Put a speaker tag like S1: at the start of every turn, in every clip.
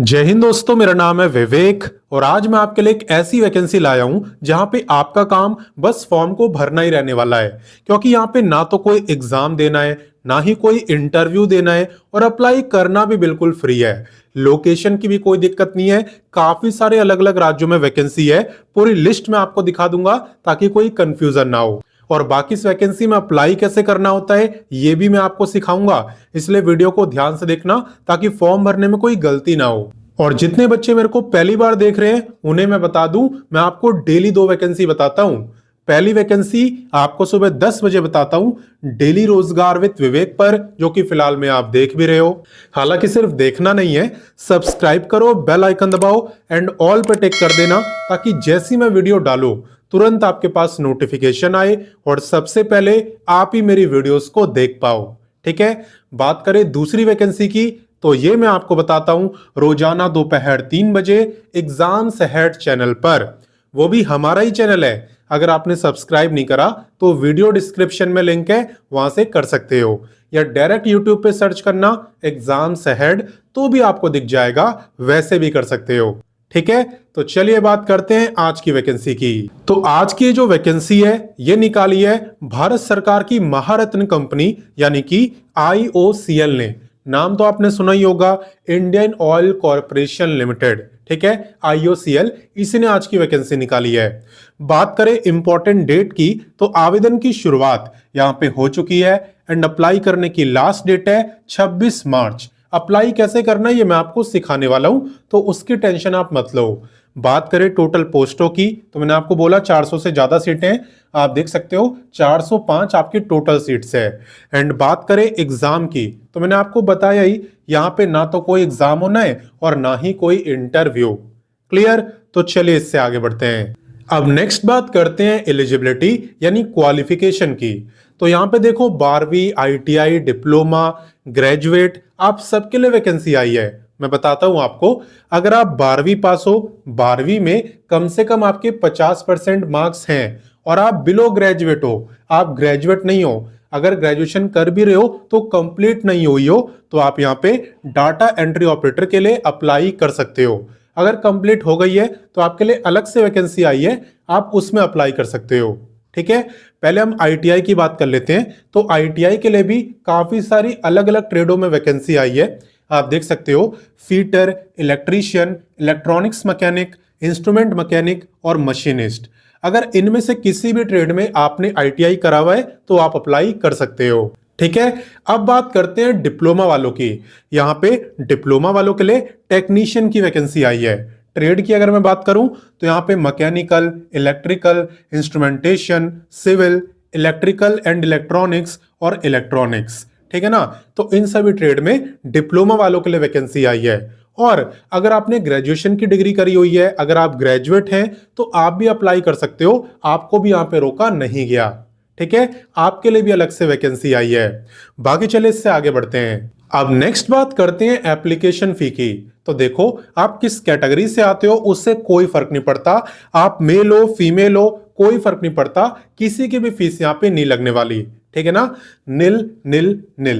S1: जय हिंद दोस्तों, मेरा नाम है विवेक और आज मैं आपके लिए एक ऐसी वैकेंसी लाया हूं जहां पे आपका काम बस फॉर्म को भरना ही रहने वाला है। क्योंकि यहां पे ना तो कोई एग्जाम देना है, ना ही कोई इंटरव्यू देना है और अप्लाई करना भी बिल्कुल फ्री है। लोकेशन की भी कोई दिक्कत नहीं है। काफी सारे अलग अलग राज्यों में वैकेंसी है। पूरी लिस्ट में आपको दिखा दूंगा ताकि कोई कंफ्यूजन ना हो। और बाकी इस वैकेंसी में अप्लाई कैसे करना होता है ये भी मैं आपको सिखाऊंगा, इसलिए वीडियो को ध्यान से देखना ताकि फॉर्म भरने में कोई गलती ना हो। और जितने बच्चे मेरे को पहली बार देख रहे हैं उन्हें मैं बता दूं, मैं आपको डेली 2 वैकेंसी बताता हूं। पहली वैकेंसी आपको सुबह 10 बजे बताता हूं, डेली रोजगार विद विवेक पर, जो कि फिलहाल में आप देख भी रहे हो। हालांकि सिर्फ देखना नहीं है, सब्सक्राइब करो, बेल आइकन दबाओ एंड ऑल पर टिक कर देना ताकि जैसी मैं वीडियो डालूं तुरंत आपके पास नोटिफिकेशन आए और सबसे पहले आप ही मेरी वीडियोस को देख पाओ। ठीक है, बात करें दूसरी वैकेंसी की तो ये मैं आपको बताता हूं रोजाना दोपहर 3 बजे एग्जाम्स अहेड चैनल पर। वो भी हमारा ही चैनल है। अगर आपने सब्सक्राइब नहीं करा तो वीडियो डिस्क्रिप्शन में लिंक है, वहां से कर सकते हो, या डायरेक्ट यूट्यूब पे सर्च करना एग्जाम्स अहेड तो भी आपको दिख जाएगा, वैसे भी कर सकते हो। ठीक है, तो चलिए बात करते हैं आज की वैकेंसी की। तो आज की जो वैकेंसी है ये निकाली है भारत सरकार की महारत्न कंपनी यानी कि IOCL ने। नाम तो आपने सुना ही होगा, इंडियन ऑयल कॉरपोरेशन लिमिटेड। ठीक है, IOCL, इसी ने आज की वैकेंसी निकाली है। बात करें इंपॉर्टेंट डेट की तो आवेदन की शुरुआत यहां पे हो चुकी है एंड अप्लाई करने की लास्ट डेट है 26 मार्च। अप्लाई कैसे करना है ये मैं आपको सिखाने वाला हूं, तो उसकी टेंशन आप मत लो। बात करें टोटल पोस्टों की तो मैंने आपको बोला 400 से ज्यादा सीटें हैं। आप देख सकते हो 405 आपकी टोटल सीट्स है। एंड बात करें एग्जाम की तो मैंने आपको बताया ही, यहां पे ना तो कोई एग्जाम होना है और ना ही कोई इंटरव्यू। क्लियर, तो चलिए इससे आगे बढ़ते हैं। अब नेक्स्ट बात करते हैं एलिजिबिलिटी यानी क्वालिफिकेशन की। तो यहां पे देखो 12वीं, ITI, डिप्लोमा, ग्रेजुएट, आप सबके लिए वैकेंसी आई है। मैं बताता हूं आपको, अगर आप 12वीं पास हो, 12वीं में कम से कम आपके 50% मार्क्स हैं और आप बिलो ग्रेजुएट हो, आप ग्रेजुएट नहीं हो, अगर ग्रेजुएशन कर भी रहे हो तो कंप्लीट नहीं हुई हो, तो आप यहाँ पे डाटा एंट्री ऑपरेटर के लिए अप्लाई कर सकते हो। अगर कंप्लीट हो गई है तो आपके लिए अलग से वैकेंसी आई है, आप उसमें अप्लाई कर सकते हो। ठीक है, पहले हम ITI की बात कर लेते हैं। तो ITI के लिए भी काफी सारी अलग अलग ट्रेडों में वैकेंसी आई है। आप देख सकते हो fitter, electrician, electronics mechanic, instrument mechanic और मशीनिस्ट। अगर इनमें से किसी भी ट्रेड में आपने ITI करा हुआ है तो आप अप्लाई कर सकते हो। ठीक है, अब बात करते हैं डिप्लोमा वालों की। यहां पे डिप्लोमा वालों के लिए टेक्नीशियन की वैकेंसी आई है। ट्रेड की अगर मैं बात करूं तो यहां पे mechanical, electrical, instrumentation, civil, electrical and electronics और इलेक्ट्रॉनिक्स। ठीक है ना, तो इन सभी ट्रेड में डिप्लोमा वालों के लिए वैकेंसी आई है। और अगर आपने ग्रेजुएशन की डिग्री करी हुई है, अगर आप ग्रेजुएट हैं तो आप भी अप्लाई कर सकते हो, आपको भी यहां पे रोका नहीं गया। ठीक है, आपके लिए भी अलग से वैकेंसी आई है। बाकी चले इससे आगे बढ़ते हैं। अब नेक्स्ट बात करते हैं एप्लीकेशन फी की। तो देखो, आप किस कैटेगरी से आते हो उससे कोई फर्क नहीं पड़ता, आप मेल हो फीमेल हो कोई फर्क नहीं पड़ता, किसी की भी फीस यहां पे नहीं लगने वाली। ठीक है ना, निल निल निल।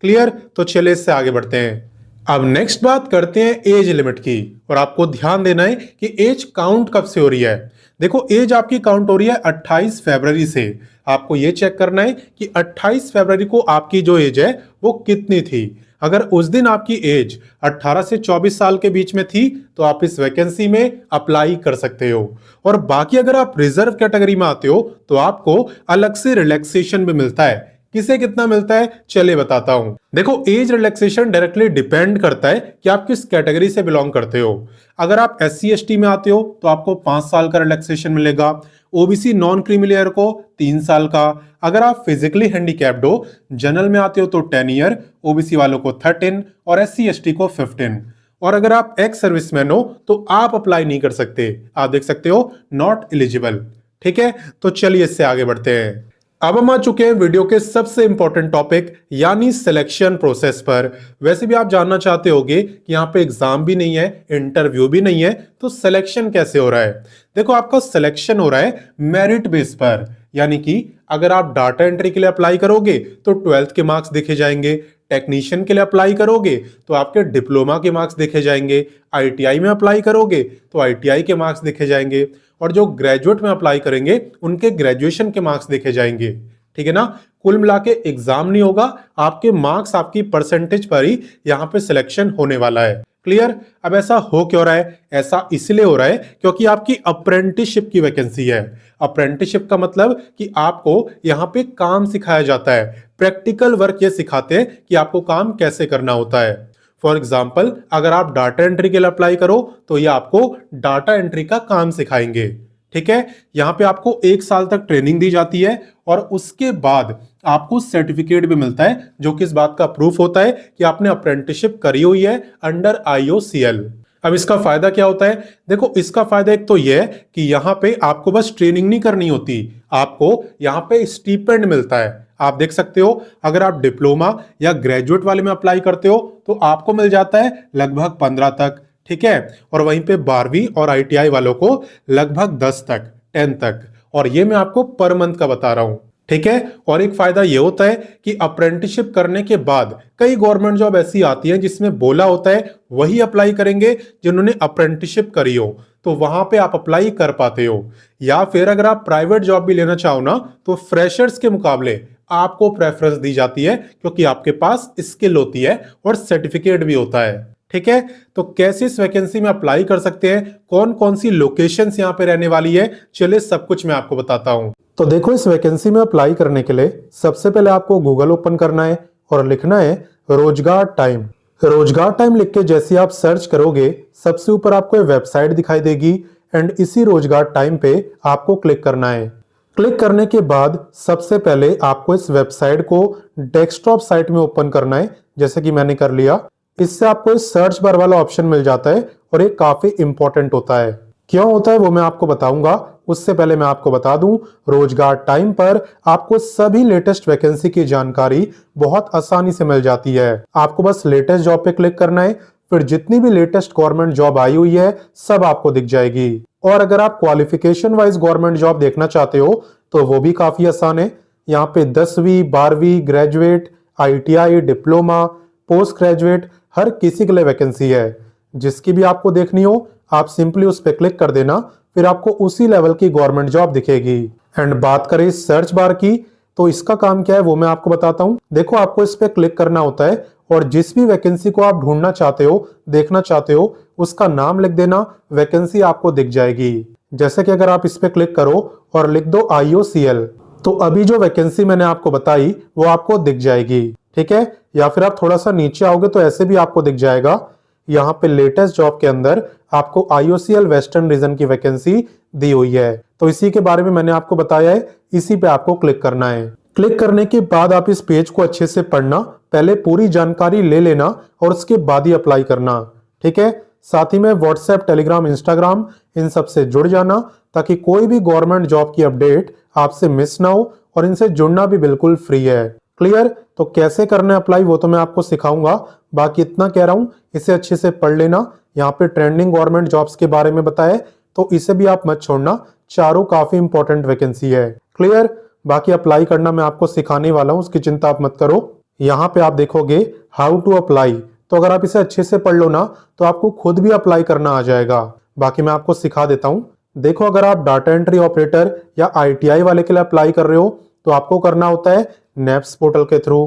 S1: क्लियर, तो चले इससे आगे बढ़ते हैं। अब नेक्स्ट बात करते हैं एज लिमिट की। और आपको ध्यान देना है कि एज काउंट कब से हो रही है। देखो, एज आपकी काउंट हो रही है 28 फरवरी से। आपको यह चेक करना है कि 28 फरवरी को आपकी जो एज है वो कितनी थी। अगर उस दिन आपकी एज 18 से 24 साल के बीच में थी तो आप इस वैकेंसी में अप्लाई कर सकते हो। और बाकी अगर आप रिजर्व कैटेगरी में आते हो तो आपको अलग से रिलैक्सेशन भी मिलता है। किसे कितना मिलता है चलिए बताता हूं। देखो, एज रिलैक्सेशन डायरेक्टली डिपेंड करता है कि आप किस कैटेगरी से बिलोंग करते हो। अगर आप SC ST में आते हो तो आपको 5 साल का रिलैक्सेशन मिलेगा। OBC नॉन क्रीमी लेयर को 3 साल का। अगर आप फिजिकली हैंडीकैप्ड हो, जनरल में आते हो तो 10 ईयर, OBC वालों को 13 और SC ST को 15। और अगर आप एक्स सर्विसमैन हो तो आप अप्लाई नहीं कर सकते, आप देख सकते हो नॉट एलिजिबल। ठीक है, तो चलिए इससे आगे बढ़ते हैं। अब हम आ चुके हैं वीडियो के सबसे इंपॉर्टेंट टॉपिक यानी सिलेक्शन प्रोसेस पर। वैसे भी आप जानना चाहते होंगे कि यहाँ पे एग्जाम भी नहीं है, इंटरव्यू भी नहीं है, तो सिलेक्शन कैसे हो रहा है। देखो, आपका सिलेक्शन हो रहा है मेरिट बेस पर, यानी कि अगर आप डाटा एंट्री के लिए अप्लाई करोगे तो 12th के मार्क्स देखे जाएंगे, टेक्नीशियन के लिए अप्लाई करोगे तो आपके डिप्लोमा के मार्क्स देखे जाएंगे, आईटीआई में अप्लाई करोगे तो आईटीआई के मार्क्स देखे जाएंगे, और जो ग्रेजुएट में अप्लाई करेंगे उनके ग्रेजुएशन के मार्क्स देखे जाएंगे। ठीक है ना। कुल मिला के एग्जाम नहीं होगा, आपके मार्क्स, आपकी परसेंटेज पर ही यहाँ पे सिलेक्शन होने वाला है। क्लियर। अब ऐसा हो क्यों रहा है? ऐसा इसलिए हो रहा है क्योंकि आपकी अप्रेंटिसशिप की वैकेंसी है। अप्रेंटिसशिप का मतलब कि आपको यहाँ पे काम सिखाया जाता है, प्रैक्टिकल वर्क ये सिखाते हैं कि आपको काम कैसे करना होता है। फॉर एग्जाम्पल, अगर आप डाटा एंट्री के लिए अप्लाई करो तो ये आपको डाटा एंट्री का काम सिखाएंगे। ठीक है। यहाँ पे आपको 1 साल तक ट्रेनिंग दी जाती है और उसके बाद आपको सर्टिफिकेट भी मिलता है जो कि इस बात का प्रूफ होता है कि आपने अप्रेंटिसशिप करी हुई है अंडर IOCL। अब इसका फायदा क्या होता है? देखो, इसका फायदा एक तो यह है कि यहाँ पे आपको बस ट्रेनिंग नहीं करनी होती, आपको यहाँ पे स्टीपेंड मिलता है। आप देख सकते हो, अगर आप डिप्लोमा या ग्रेजुएट वाले में अप्लाई करते हो तो आपको मिल जाता है लगभग 15 तक। ठीक है। और वहीं पे 12वीं और ITI वालों को लगभग 10 तक, 10 तक। और ये मैं आपको पर मंथ का बता रहा हूं। ठीक है। और एक फायदा ये होता है कि अप्रेंटिसशिप करने के बाद कई गवर्नमेंट जॉब ऐसी आती है जिसमें बोला होता है वही अप्लाई करेंगे जिन्होंने अप्रेंटिसशिप करी हो, तो वहां पे आप अप्लाई कर पाते हो। या फिर अगर आप प्राइवेट जॉब भी लेना चाहो ना तो फ्रेशर्स के मुकाबले आपको प्रेफरेंस दी जाती है क्योंकि आपके पास स्किल होती है और सर्टिफिकेट भी होता है। ठीक है। तो कैसे इस वैकेंसी में अप्लाई कर सकते हैं, कौन कौन सी लोकेशंस यहाँ पे रहने वाली है, चलिए सब कुछ मैं आपको बताता हूं। तो देखो, इस वैकेंसी में अप्लाई करने के लिए सबसे पहले आपको गूगल ओपन करना है और लिखना है रोजगार टाइम। रोजगार टाइम लिख के जैसे आप सर्च करोगे सबसे ऊपर आपको एक वेबसाइट दिखाई देगी एंड इसी रोजगार टाइम पे आपको क्लिक करना है। क्लिक करने के बाद सबसे पहले आपको इस वेबसाइट को डेस्कटॉप साइट में ओपन करना है, जैसे कि मैंने कर लिया। इससे आपको इस सर्च बार वाला ऑप्शन मिल जाता है और ये काफी इंपॉर्टेंट होता है। क्यों होता है वो मैं आपको बताऊंगा, उससे पहले मैं आपको बता दूं, रोजगार टाइम पर आपको सभी लेटेस्ट वैकेंसी की जानकारी बहुत आसानी से मिल जाती है। आपको बस लेटेस्ट जॉब पे क्लिक करना है, फिर जितनी भी लेटेस्ट गवर्नमेंट जॉब आई हुई है सब आपको दिख जाएगी। और अगर आप क्वालिफिकेशन वाइज गवर्नमेंट जॉब देखना चाहते हो तो वो भी काफी आसान है। यहाँ पे 10वीं, 12वीं, graduate, ITI, diploma, post graduate, हर किसी के लिए वैकेंसी है। जिसकी भी आपको देखनी हो आप सिंपली उस पर क्लिक कर देना, फिर आपको उसी लेवल की गवर्नमेंट जॉब दिखेगी। एंड बात करें इस सर्च बार की तो इसका काम क्या है वो मैं आपको बताता हूं। देखो, आपको इस पे क्लिक करना होता है और जिस भी वैकेंसी को आप ढूंढना चाहते हो, देखना चाहते हो, उसका नाम लिख देना, वैकेंसी आपको दिख जाएगी। जैसे कि अगर आप इस पे क्लिक करो और लिख दो IOCL तो अभी जो वैकेंसी मैंने आपको बताई वो आपको दिख जाएगी। ठीक है। या फिर आप थोड़ा सा नीचे आओगे तो ऐसे भी आपको दिख जाएगा। यहाँ पे लेटेस्ट जॉब के अंदर आपको IOCL वेस्टर्न रीजन की वैकेंसी दी हुई है, तो इसी के बारे में मैंने आपको बताया है, इसी पे आपको क्लिक करना है। क्लिक करने के बाद आप इस पेज को अच्छे से पढ़ना, पहले पूरी जानकारी ले लेना और उसके बाद ही अप्लाई करना। ठीक है। साथ ही में व्हाट्सएप, टेलीग्राम, इंस्टाग्राम इन सब से जुड़ जाना ताकि कोई भी गवर्नमेंट जॉब की अपडेट आपसे मिस ना हो, और इनसे जुड़ना भी बिल्कुल फ्री है। क्लियर। तो कैसे करना है अप्लाई वो तो मैं आपको सिखाऊंगा, बाकी इतना कह रहा हूं इसे अच्छे से पढ़ लेना। यहाँ पे ट्रेंडिंग गवर्नमेंट जॉब्स के बारे में बताया तो इसे भी आप मत छोड़ना, चारों काफी इंपॉर्टेंट वैकेंसी है। क्लियर। बाकी अप्लाई करना मैं आपको सिखाने वाला हूं, उसकी चिंता आप मत करो। यहाँ पे आप देखोगे हाउ टू अप्लाई, तो अगर आप इसे अच्छे से पढ़ लो ना तो आपको खुद भी अप्लाई करना आ जाएगा। बाकी मैं आपको सिखा देता हूँ। देखो, अगर आप डाटा एंट्री ऑपरेटर या ITI वाले के लिए अप्लाई कर रहे हो तो आपको करना होता है NAPS पोर्टल के थ्रू,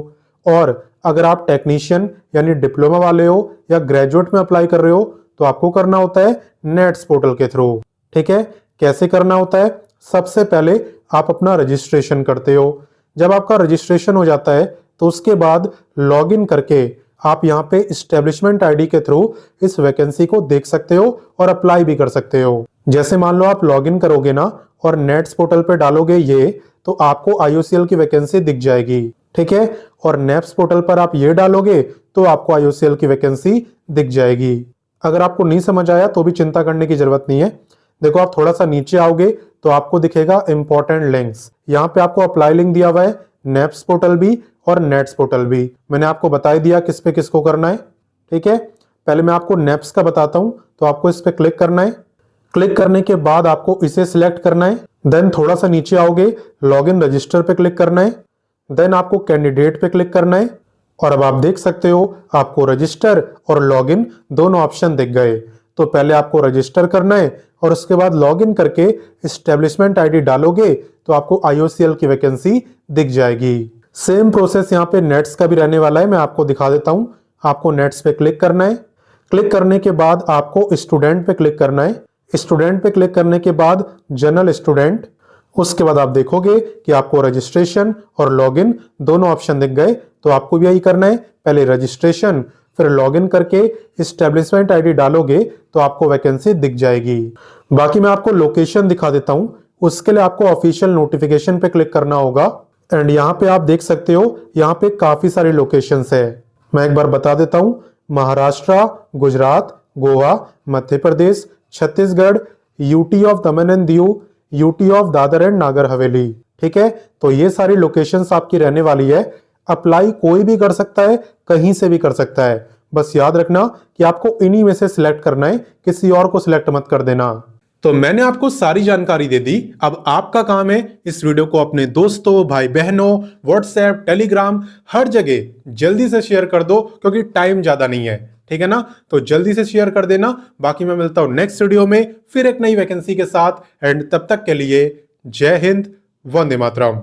S1: और अगर आप टेक्नीशियन यानी डिप्लोमा वाले हो या ग्रेजुएट में अप्लाई कर रहे हो तो आपको करना होता है NETS पोर्टल के थ्रू। ठीक है। कैसे करना होता है? सबसे पहले आप अपना रजिस्ट्रेशन करते हो। जब आपका रजिस्ट्रेशन हो जाता है तो उसके बाद लॉगिन करके आप यहाँ पे एस्टेब्लिशमेंट ID के थ्रू इस वैकेंसी को देख सकते हो और अप्लाई भी कर सकते हो। जैसे मान लो आप लॉगिन करोगे ना और NETS पोर्टल पे डालोगे ये, तो आपको IOCL की वैकेंसी दिख जाएगी। ठीक है। और NAPS पोर्टल पर आप ये डालोगे तो आपको IOCL की वैकेंसी दिख जाएगी। अगर आपको नहीं समझ आया तो भी चिंता करने की जरूरत नहीं है। देखो, आप थोड़ा सा नीचे आओगे तो आपको दिखेगा इंपॉर्टेंट लिंक्स। यहाँ पे आपको अप्लाई लिंक दिया हुआ है, NAPS पोर्टल भी और NETS पोर्टल भी। मैंने आपको बता दिया किस पे किसको करना है। ठीक है। पहले मैं आपको NAPS का बताता हूँ, तो आपको इस पे क्लिक करना है। क्लिक करने के बाद आपको इसे सिलेक्ट करना है। देन थोड़ा सा नीचे आओगे, लॉगिन रजिस्टर पे क्लिक करना है। देन आपको कैंडिडेट पे क्लिक करना है। और अब आप देख सकते हो आपको रजिस्टर और लॉगिन दोनों ऑप्शन दिख गए। तो पहले आपको रजिस्टर करना है और उसके बाद लॉगिन करके एस्टेब्लिशमेंट आईडी डालोगे तो आपको आईओसीएल की वैकेंसी दिख जाएगी। सेम प्रोसेस यहाँ पे नेट्स का भी रहने वाला है, मैं आपको दिखा देता हूँ। आपको नेट्स पे क्लिक करना है। क्लिक करने के बाद आपको स्टूडेंट पे क्लिक करना है। स्टूडेंट पे क्लिक करने के बाद जनरल स्टूडेंट, उसके बाद आप देखोगे कि आपको रजिस्ट्रेशन और लॉगिन दोनों ऑप्शन दिख गए। तो आपको भी यही करना है, पहले रजिस्ट्रेशन फिर लॉगिन करके एस्टेब्लिशमेंट आईडी डालोगे तो आपको वैकेंसी दिख जाएगी। बाकी मैं आपको लोकेशन दिखा देता हूं। उसके लिए आपको ऑफिशियल नोटिफिकेशन पे क्लिक करना होगा एंड यहाँ पे आप देख सकते हो यहाँ पे काफी सारी लोकेशंस है। मैं एक बार बता देता हूँ, Maharashtra, Gujarat, Goa, Madhya Pradesh, Chhattisgarh, UT of Daman and Diu, UT of Dadar and Nagar Haveli. ठीक है, तो ये सारी लोकेशंस आपकी रहने वाली है। अप्लाई कोई भी कर सकता है, कहीं से भी कर सकता है। बस याद रखना कि आपको इन्हीं में से सिलेक्ट करना है, किसी और को सिलेक्ट मत कर देना। तो मैंने आपको सारी जानकारी दे दी। अब आपका काम है इस वीडियो को अपने दोस्तों, भाई बहनों, व्हाट्सएप, टेलीग्राम, हर जगह जल्दी से शेयर कर दो क्योंकि टाइम ज्यादा नहीं है। ठीक है ना, तो जल्दी से शेयर कर देना। बाकी मैं मिलता हूं नेक्स्ट वीडियो में फिर एक नई वैकेंसी के साथ एंड तब तक के लिए जय हिंद, वंदे मातरम।